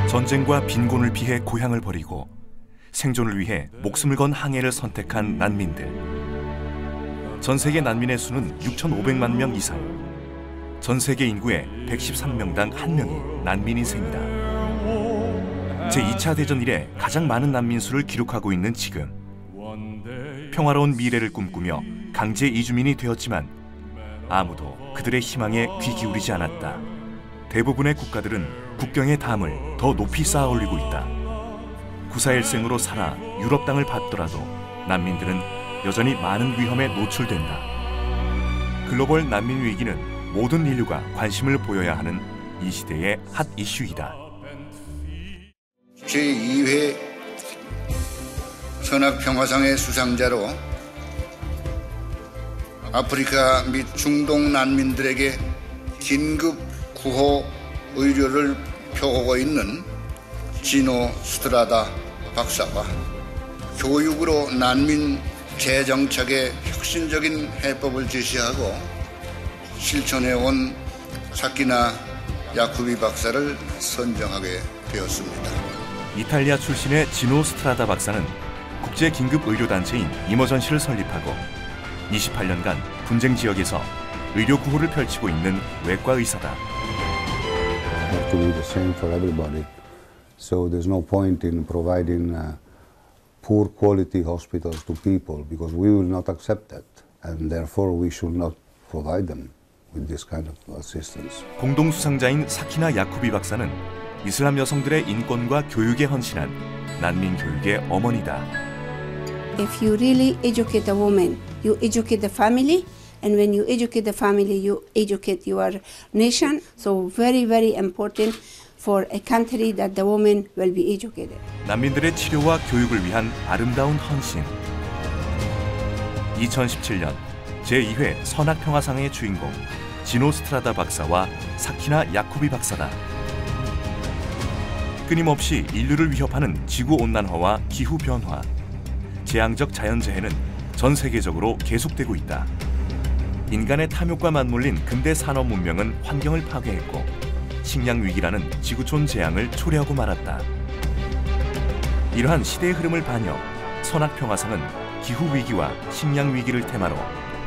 전쟁과 빈곤을 피해 고향을 버리고 생존을 위해 목숨을 건 항해를 선택한 난민들. 전 세계 난민의 수는 6,500만 명 이상. 전 세계 인구의 113명당 1명이 난민인 셈이다. 제2차 대전 이래 가장 많은 난민 수를 기록하고 있는 지금. 평화로운 미래를 꿈꾸며 강제 이주민이 되었지만 아무도 그들의 희망에 귀 기울이지 않았다. 대부분의 국가들은 국경의 담을 더 높이 쌓아 올리고 있다. 구사일생으로 살아 유럽 땅을 받더라도 난민들은 여전히 많은 위험에 노출된다. 글로벌 난민 위기는 모든 인류가 관심을 보여야 하는 이 시대의 핫 이슈이다. 제2회 선악평화상의 수상자로 아프리카 및 중동 난민들에게 긴급 구호 의료를 펴오고 있는 지노 스트라다 박사와 교육으로 난민 재정착의 혁신적인 해법을 제시하고 실천해온 사키나 야쿠비 박사를 선정하게 되었습니다. 이탈리아 출신의 지노 스트라다 박사는 국제 긴급 의료단체인 이머전시를 설립하고 28년간 분쟁 지역에서 의료 구호를 펼치고 있는 외과 의사다. Have to be the same for everybody. So there's no point in providing poor quality hospitals to people because we will not accept that, and therefore we should not provide them with this kind of assistance. 공동 수상자인 사키나 야쿠비 박사는 이슬람 여성들의 인권과 교육에 헌신한 난민 교육의 어머니다. If you really educate a woman, you educate the family. And when you educate the family, you educate your nation. So very, very important for a country that the woman will be educated. 난민들의 치료와 교육을 위한 아름다운 헌신. 2017년 제2회 선악평화상의 주인공 지노 스트라다 박사와 사키나 야쿠비 박사다. 끊임없이 인류를 위협하는 지구온난화와 기후변화, 재앙적 자연재해는 전 세계적으로 계속되고 있다. 인간의 탐욕과 맞물린 근대 산업 문명은 환경을 파괴했고 식량 위기라는 지구촌 재앙을 초래하고 말았다. 이러한 시대의 흐름을 반영, 선악평화상은 기후 위기와 식량 위기를 테마로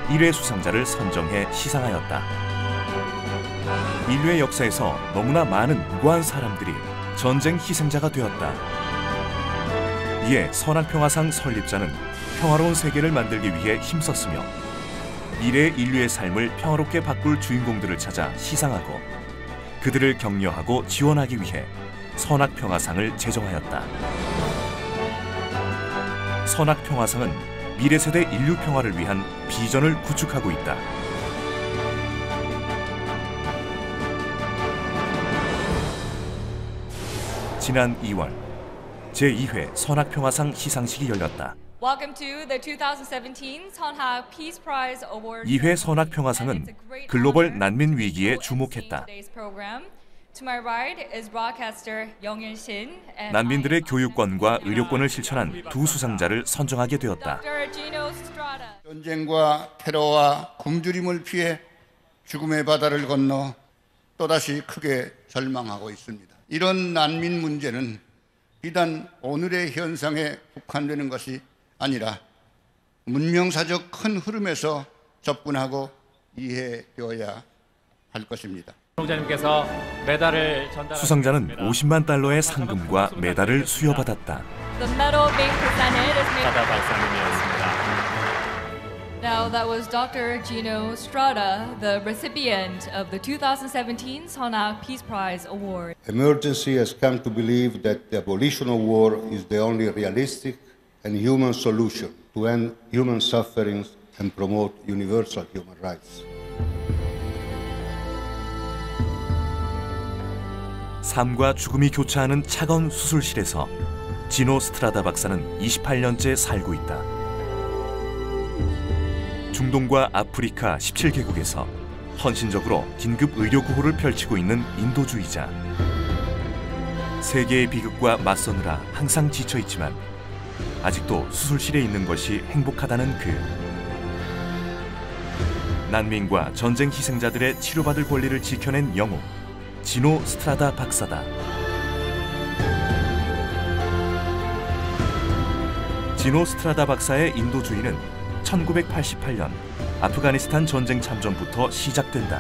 1회 수상자를 선정해 시상하였다. 인류의 역사에서 너무나 많은 무고한 사람들이 전쟁 희생자가 되었다. 이에 선악평화상 설립자는 평화로운 세계를 만들기 위해 힘썼으며 미래의 인류의 삶을 평화롭게 바꿀 주인공들을 찾아 시상하고 그들을 격려하고 지원하기 위해 선악평화상을 제정하였다. 선악평화상은 미래 세대 인류 평화를 위한 비전을 구축하고 있다. 지난 2월 제2회 선악평화상 시상식이 열렸다. Welcome to the 2017 Sonha Peace Prize Award. 2회 선악평화상은 글로벌 난민 위기에 주목했다. To my right is broadcaster Young-il Shin. 난민들의 교육권과 의료권을 실천한 두 수상자를 선정하게 되었다. 전쟁과 테러와 굶주림을 피해 죽음의 바다를 건너 또다시 크게 절망하고 있습니다. 이런 난민 문제는 비단 오늘의 현상에 국한되는 것이 아니라 문명사적 큰 흐름에서 접근하고 이해되어야 할 것입니다. 수상자님께서 메달을 전달. 수상자는 50만 달러의 상금과 메달을 수여받았다. The medal being presented is made. 스트라다 박사님이었습니다. Now that was Dr. Gino Strada, the recipient of the 2017 Sonha Peace Prize Award. Emergency has come to believe that the abolition of war is the only realistic and human solution to end human sufferings and promote universal human rights. 삶과 죽음이 교차하는 차가운 수술실에서 지노 스트라다 박사는 28년째 살고 있다. 중동과 아프리카 17개국에서 헌신적으로 긴급 의료 구호를 펼치고 있는 인도주의자. 세계의 비극과 맞서느라 항상 지쳐있지만 아직도 수술실에 있는 것이 행복하다는 그. 난민과 전쟁 희생자들의 치료받을 권리를 지켜낸 영웅 지노 스트라다 박사다. 지노 스트라다 박사의 인도주의는 1988년 아프가니스탄 전쟁 참전부터 시작된다.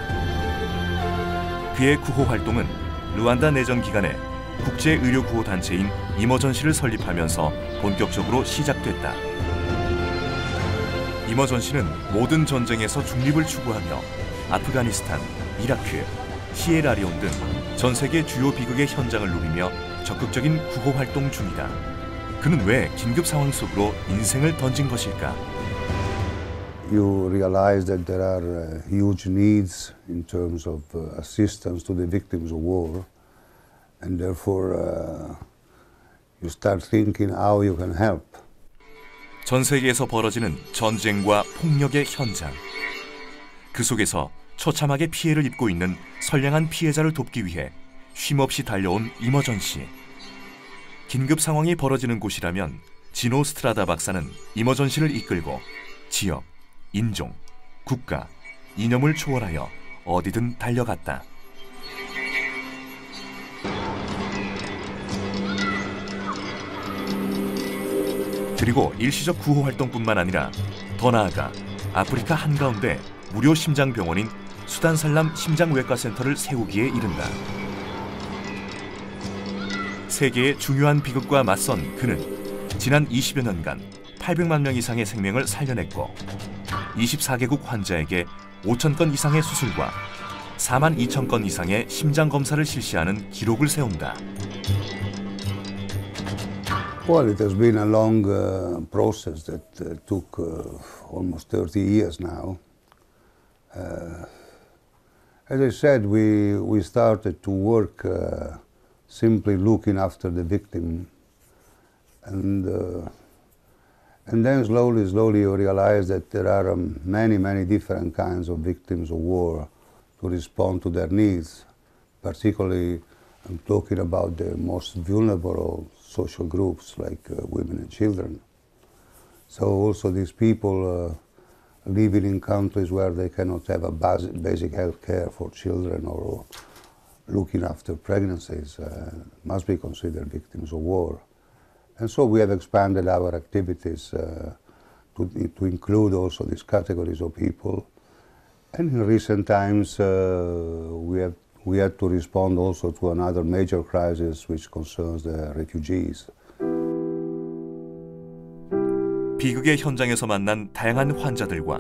그의 구호 활동은 루안다 내전 기간에 국제의료구호단체인 이머전시를 설립하면서 본격적으로 시작됐다. 이머전시는 모든 전쟁에서 중립을 추구하며 아프가니스탄, 이라크, 시에라리온 등 전 세계 주요 비극의 현장을 누비며 적극적인 구호 활동 중이다. 그는 왜 긴급 상황 속으로 인생을 던진 것일까? You realize that there are huge needs in terms of assistance to the victims of war, and therefore you start thinking how you can help. 전 세계에서 벌어지는 전쟁과 폭력의 현장. 그 속에서 처참하게 피해를 입고 있는 선량한 피해자를 돕기 위해 쉼없이 달려온 이머전시. 긴급 상황이 벌어지는 곳이라면 지노 스트라다 박사는 이머전시를 이끌고 지역, 인종, 국가, 이념을 초월하여 어디든 달려갔다. 그리고 일시적 구호 활동뿐만 아니라 더 나아가 아프리카 한가운데 무료 심장병원인 수단살람 심장외과센터를 세우기에 이른다. 세계의 중요한 비극과 맞선 그는 지난 20여 년간 800만 명 이상의 생명을 살려냈고 24개국 환자에게 5천 건 이상의 수술과 4만 2천 건 이상의 심장 검사를 실시하는 기록을 세운다. Well, it has been a long process that took almost 30 years now. As I said, we started to work simply looking after the victim, and then slowly you realize that there are many different kinds of victims of war to respond to their needs. Particularly, I'm talking about the most vulnerable social groups like women and children. So also these people living in countries where they cannot have a basic health care for children or looking after pregnancies must be considered victims of war. And so we have expanded our activities to include also these categories of people. And in recent times we had to respond also to another major crisis which concerns the refugees. 비극의 현장에서 만난 다양한 환자들과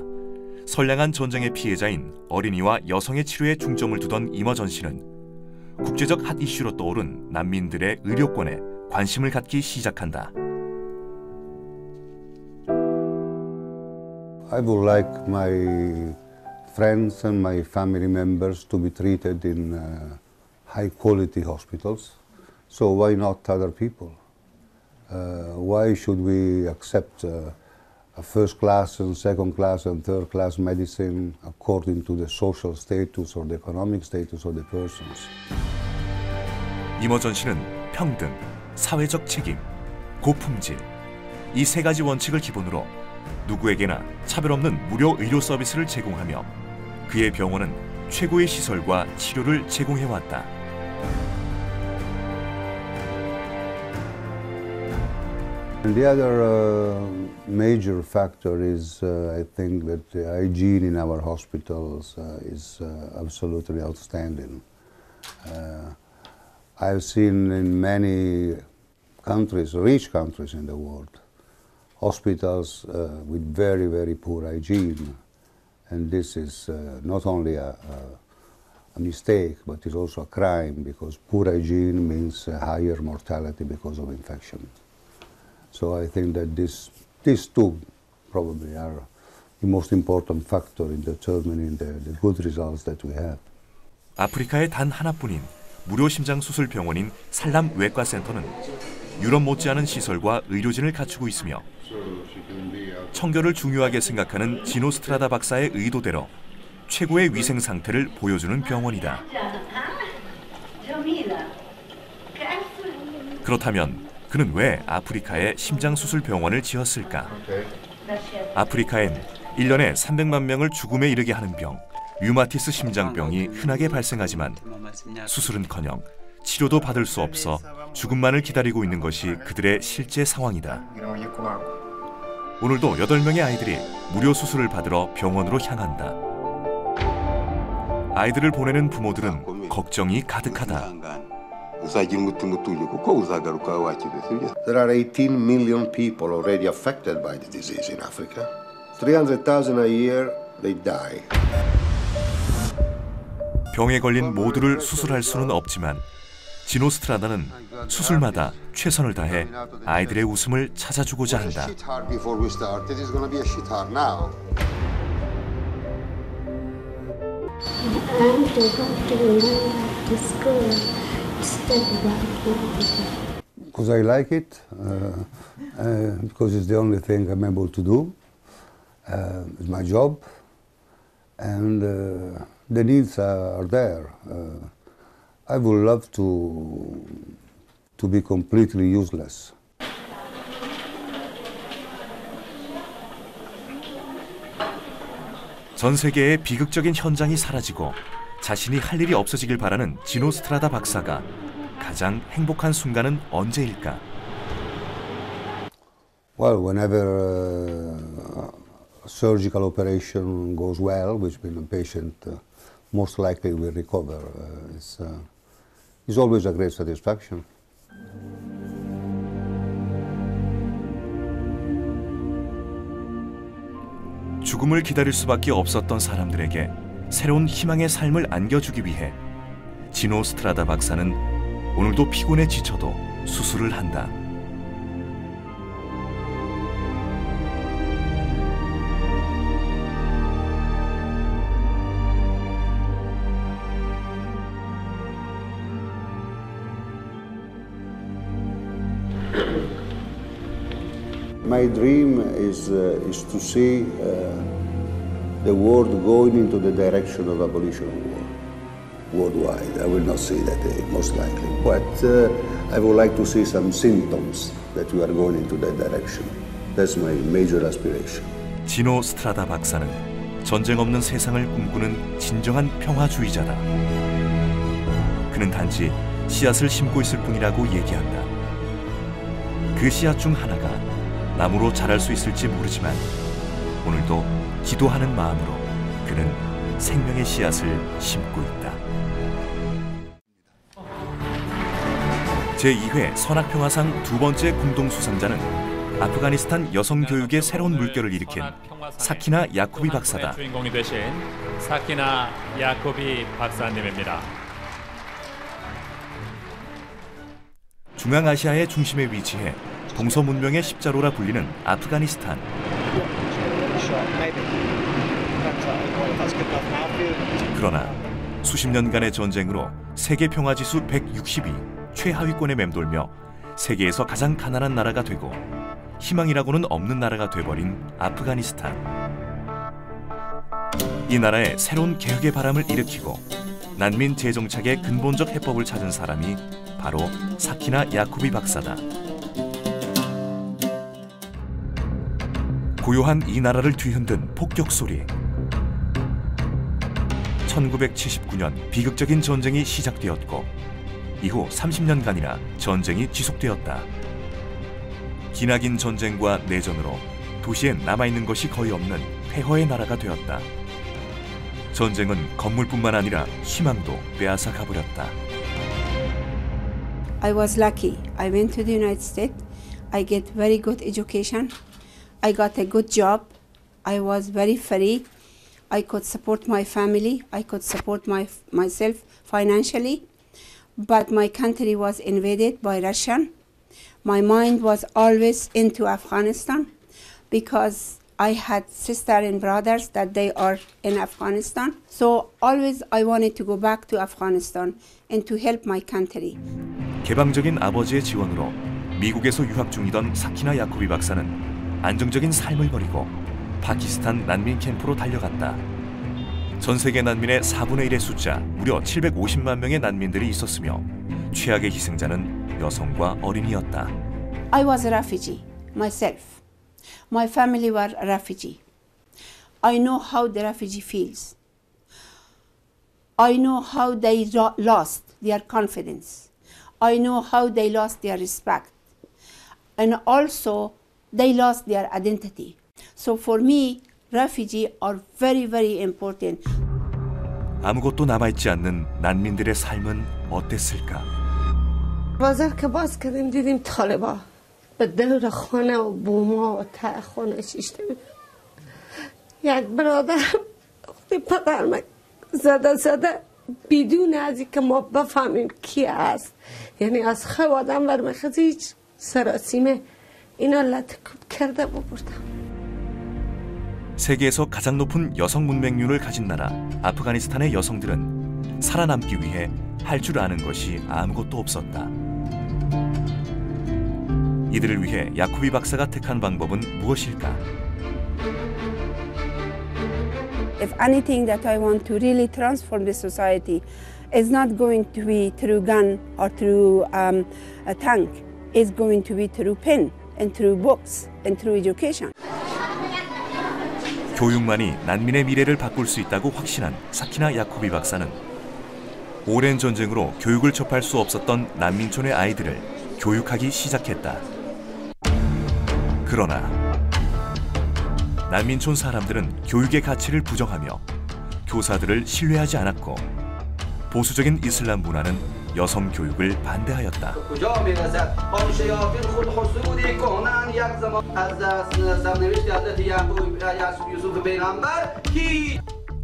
선량한 전쟁의 피해자인 어린이와 여성의 치료에 중점을 두던 이머전시는 국제적 핫 이슈로 떠오른 난민들의 의료권에 관심을 갖기 시작한다. I would like my friends and my family members to be treated in high-quality hospitals. So why not other people? Why should we accept a first-class and second-class and third-class medicine according to the social status or the economic status of the persons? 이머전시는 평등, 사회적 책임, 고품질 이 세 가지 원칙을 기본으로 누구에게나 차별 없는 무료 의료 서비스를 제공하며 그의 병원은 최고의 시설과 치료를 제공해왔다. And the other major factor is, I think, that the hygiene in our hospitals is absolutely outstanding. I've seen in many countries, rich countries in the world, hospitals with very poor hygiene. And this is not only a mistake, but it's also a crime, because poor hygiene means higher mortality because of infection. So I think that these two probably are the most important factor in determining the good results that we have. 아프리카의 단 하나뿐인 무료 심장 수술 병원인 살람 외과센터는 유럽 못지않은 시설과 의료진을 갖추고 있으며 청결을 중요하게 생각하는 지노 스트라다 박사의 의도대로 최고의 위생 상태를 보여주는 병원이다. 그렇다면 그는 왜 아프리카에 심장수술 병원을 지었을까? 아프리카엔 1년에 300만 명을 죽음에 이르게 하는 병, 류마티스 심장병이 흔하게 발생하지만 수술은커녕 치료도 받을 수 없어 죽음만을 기다리고 있는 것이 그들의 실제 상황이다. 오늘도 8명의 아이들이 무료 수술을 받으러 병원으로 향한다. 아이들을 보내는 부모들은 걱정이 가득하다. There are 18 million people already affected by the disease in Africa. 300,000 a year, they die. 병에 걸린 모두를 수술할 수는 없지만 지노 스트라다는 수술마다 최선을 다해 아이들의 웃음을 찾아주고자 한다. Because I like it, because it's the only thing I'm able to do. It's my job, and the needs are there. I would love to be completely useless. 전 세계의 비극적인 현장이 사라지고 자신이 할 일이 없어지길 바라는 지노 스트라다 박사가 가장 행복한 순간은 언제일까? Well, whenever a surgical operation goes well, which means the patient most likely will recover, it's always a great satisfaction. 죽음을 기다릴 수밖에 없었던 사람들에게 새로운 희망의 삶을 안겨주기 위해 지노 스트라다 박사는 오늘도 피곤에 지쳐도 수술을 한다. My dream is to see the world going into the direction of abolition of war worldwide. I will not see that day, most likely, but I would like to see some symptoms that we are going into that direction. That's my major aspiration. 지노 스트라다 박사는 전쟁 없는 세상을 꿈꾸는 진정한 평화주의자다. 그는 단지 씨앗을 심고 있을 뿐이라고 얘기한다. 그 씨앗 중 하나가 나무로 자랄 수 있을지 모르지만 오늘도 기도하는 마음으로 그는 생명의 씨앗을 심고 있다. 제2회 선악평화상 두 번째 공동수상자는 아프가니스탄 여성교육의 새로운 물결을 일으킨 사키나 야쿠비 박사다. 주인공이 되신 사키나 야쿠비 박사님입니다. 중앙아시아의 중심에 위치해 동서 문명의 십자로라 불리는 아프가니스탄. 그러나 수십 년간의 전쟁으로 세계 평화지수 160이 최하위권에 맴돌며 세계에서 가장 가난한 나라가 되고 희망이라고는 없는 나라가 돼버린 아프가니스탄. 이 나라에 새로운 개혁의 바람을 일으키고 난민 재정착의 근본적 해법을 찾은 사람이 바로 사키나 야쿠비 박사다. 고요한 이 나라를 뒤흔든 폭격 소리. 1979년 비극적인 전쟁이 시작되었고 이후 30년간이나 전쟁이 지속되었다. 기나긴 전쟁과 내전으로 도시엔 남아있는 것이 거의 없는 폐허의 나라가 되었다. 전쟁은 건물뿐만 아니라 희망도 빼앗아 가버렸다. I was lucky. I went to the United States. I get very good education. I got a good job. I was very free. I could support my family. I could support myself financially. But my country was invaded by Russian. My mind was always into Afghanistan because I had sisters and brothers that they are in Afghanistan. So always I wanted to go back to Afghanistan and to help my country. 개방적인 아버지의 지원으로 미국에서 유학 중이던 사키나 야쿠비 박사는 안정적인 삶을 버리고 파키스탄 난민 캠프로 달려갔다. 전 세계 난민의 4분의 1의 숫자, 무려 750만 명의 난민들이 있었으며 최악의 희생자는 여성과 어린이였다. I was a refugee myself. My family were a refugee. I know how the refugee feels. I know how they lost their confidence. I know how they lost their respect. And also they lost their identity. So for me, refugees are very, very important. 아무것도 남아있지 않는 난민들의 삶은 어땠을까? بازار که باز کردیم دیدیم طالبا به دور خانه و بوما و ته خانه شیشته یک برادر وقتی پدرم زده بدون از اینکه ما بفهمیم کی است یعنی از خوادم ورمخزی هیچ سراسیمه اینا لطکوب کرده بردم. 세계에서 가장 높은 여성 문맹률을 가진 나라 아프가니스탄의 여성들은 살아남기 위해 할 줄 아는 것이 아무것도 없었다. 이들을 위해 야코비 박사가 택한 방법은 무엇일까? If anything that I want to really transform the society is not going to be through gun or through a tank, it's going to be through pen and through books and through education. 교육만이 난민의 미래를 바꿀 수 있다고 확신한 사키나 야코비 박사는 오랜 전쟁으로 교육을 접할 수 없었던 난민촌의 아이들을 교육하기 시작했다. 그러나 난민촌 사람들은 교육의 가치를 부정하며 교사들을 신뢰하지 않았고 보수적인 이슬람 문화는 여성 교육을 반대하였다.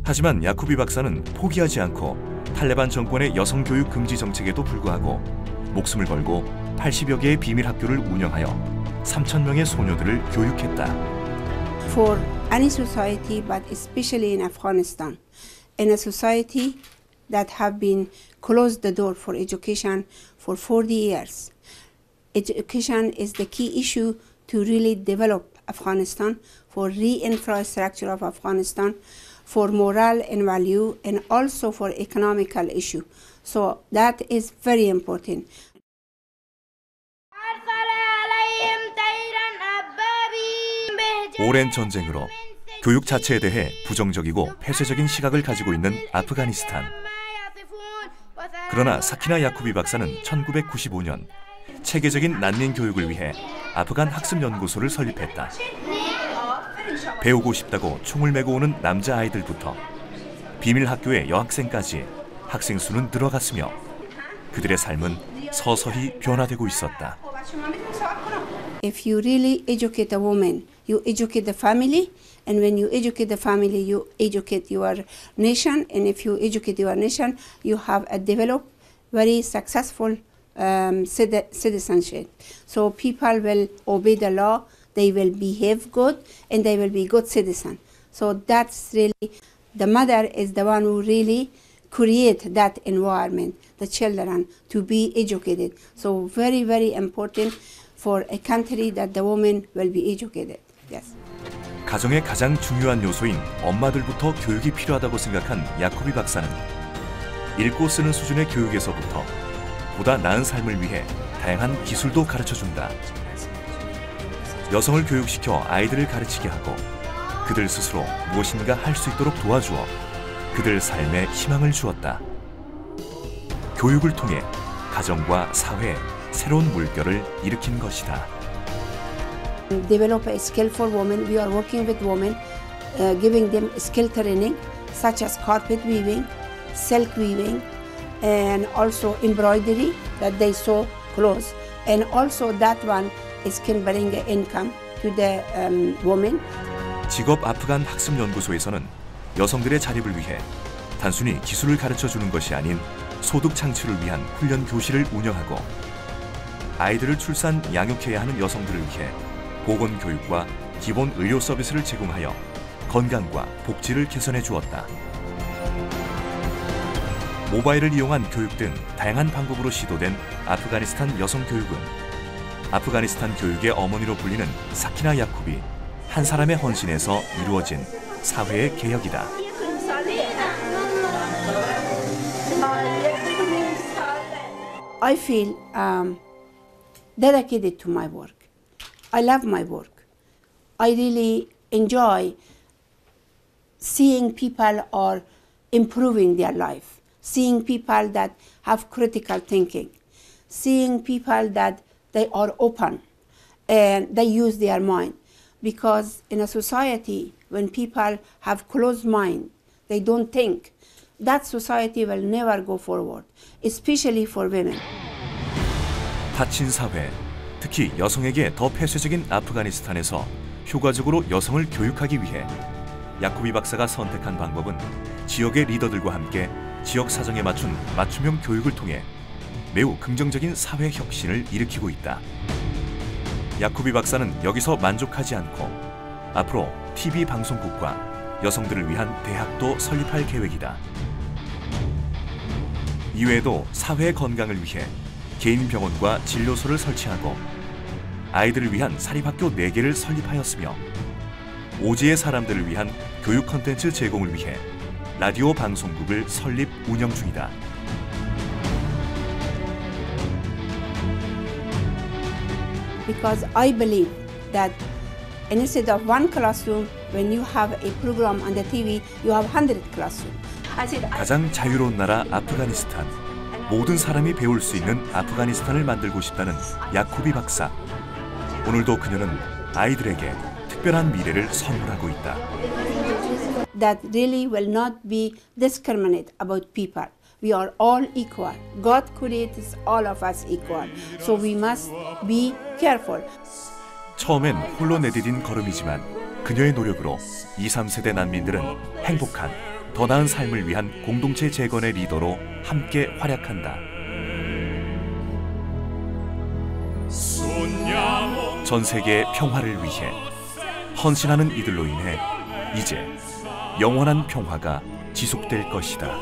하지만 야코비 박사는 포기하지 않고 탈레반 정권의 여성 교육 금지 정책에도 불구하고 목숨을 걸고 80여 개의 비밀 학교를 운영하여 3,000명의 소녀들을 교육했다. For any society, but especially in Afghanistan, in a society that have been closed the door for education for 40 years. Education is the key issue to really develop Afghanistan, for re-infrastructure of Afghanistan, for moral and value, and also for economical issue. So that is very important. 오랜 전쟁으로 교육 자체에 대해 부정적이고 폐쇄적인 시각을 가지고 있는 아프가니스탄. 그러나 사키나 야코비 박사는 1995년 체계적인 난민 교육을 위해 아프간 학습연구소를 설립했다. 배우고 싶다고 총을 메고 오는 남자아이들부터 비밀 학교의 여학생까지 학생 수는 늘어갔으며 그들의 삶은 서서히 변화되고 있었다. If you really educate a woman, you educate the family, and when you educate the family, you educate your nation, and if you educate your nation, you have a developed, very successful citizenship. So people will obey the law, they will behave good, and they will be good citizens. So that's really, the mother is the one who really create that environment, the children, to be educated. So very, very important for a country that the woman will be educated. Yes. 가정의 가장 중요한 요소인 엄마들부터 교육이 필요하다고 생각한 야코비 박사는 읽고 쓰는 수준의 교육에서부터 보다 나은 삶을 위해 다양한 기술도 가르쳐준다. 여성을 교육시켜 아이들을 가르치게 하고 그들 스스로 무엇인가 할 수 있도록 도와주어 그들 삶에 희망을 주었다. 교육을 통해 가정과 사회에 새로운 물결을 일으킨 것이다. Develop a skill for women. We are working with women, giving them skill training such as carpet weaving, silk weaving, and also embroidery that they sew clothes. And also that one is can bring income to the women. 직업 아프간 학습연구소에서는 여성들의 자립을 위해 단순히 기술을 가르쳐주는 것이 아닌 소득 창출을 위한 훈련 교실을 운영하고 아이들을 출산, 양육해야 하는 여성들을 위해 보건교육과 기본 의료 서비스를 제공하여 건강과 복지를 개선해 주었다. 모바일을 이용한 교육 등 다양한 방법으로 시도된 아프가니스탄 여성 교육은 아프가니스탄 교육의 어머니로 불리는 사키나 야코비 한 사람의 헌신에서 이루어진 사회의 개혁이다. I feel dedicated to my work. I love my work. I really enjoy seeing people are improving their life, seeing people that have critical thinking, seeing people that they are open, and they use their mind. Because in a society, when people have closed mind, they don't think, that society will never go forward, especially for women. 닫힌 사회, 특히 여성에게 더 폐쇄적인 아프가니스탄에서 효과적으로 여성을 교육하기 위해 야코비 박사가 선택한 방법은 지역의 리더들과 함께 지역 사정에 맞춘 맞춤형 교육을 통해 매우 긍정적인 사회 혁신을 일으키고 있다. 야코비 박사는 여기서 만족하지 않고 앞으로 TV 방송국과 여성들을 위한 대학도 설립할 계획이다. 이외에도 사회 건강을 위해 개인 병원과 진료소를 설치하고 아이들을 위한 사립학교 4개를 설립하였으며 오지의 사람들을 위한 교육 콘텐츠 제공을 위해 라디오 방송국을 설립 운영 중이다. Because I believe that instead of one classroom, when you have a program on the TV, you have 100 classrooms. 가장 자유로운 나라 아프가니스탄. 모든 사람이 배울 수 있는 아프가니스탄을 만들고 싶다는 야코비 박사. 오늘도 그녀는 아이들에게 특별한 미래를 선물하고 있다. That really will not be discriminate about people. We are all equal. God created all of us equal. So we must be careful. 처음엔 홀로 내디딘 걸음이지만 그녀의 노력으로 2, 3세대 난민들은 행복한, 더 나은 삶을 위한 공동체 재건의 리더로 함께 활약한다. 전 세계의 평화를 위해 헌신하는 이들로 인해 이제 영원한 평화가 지속될 것이다.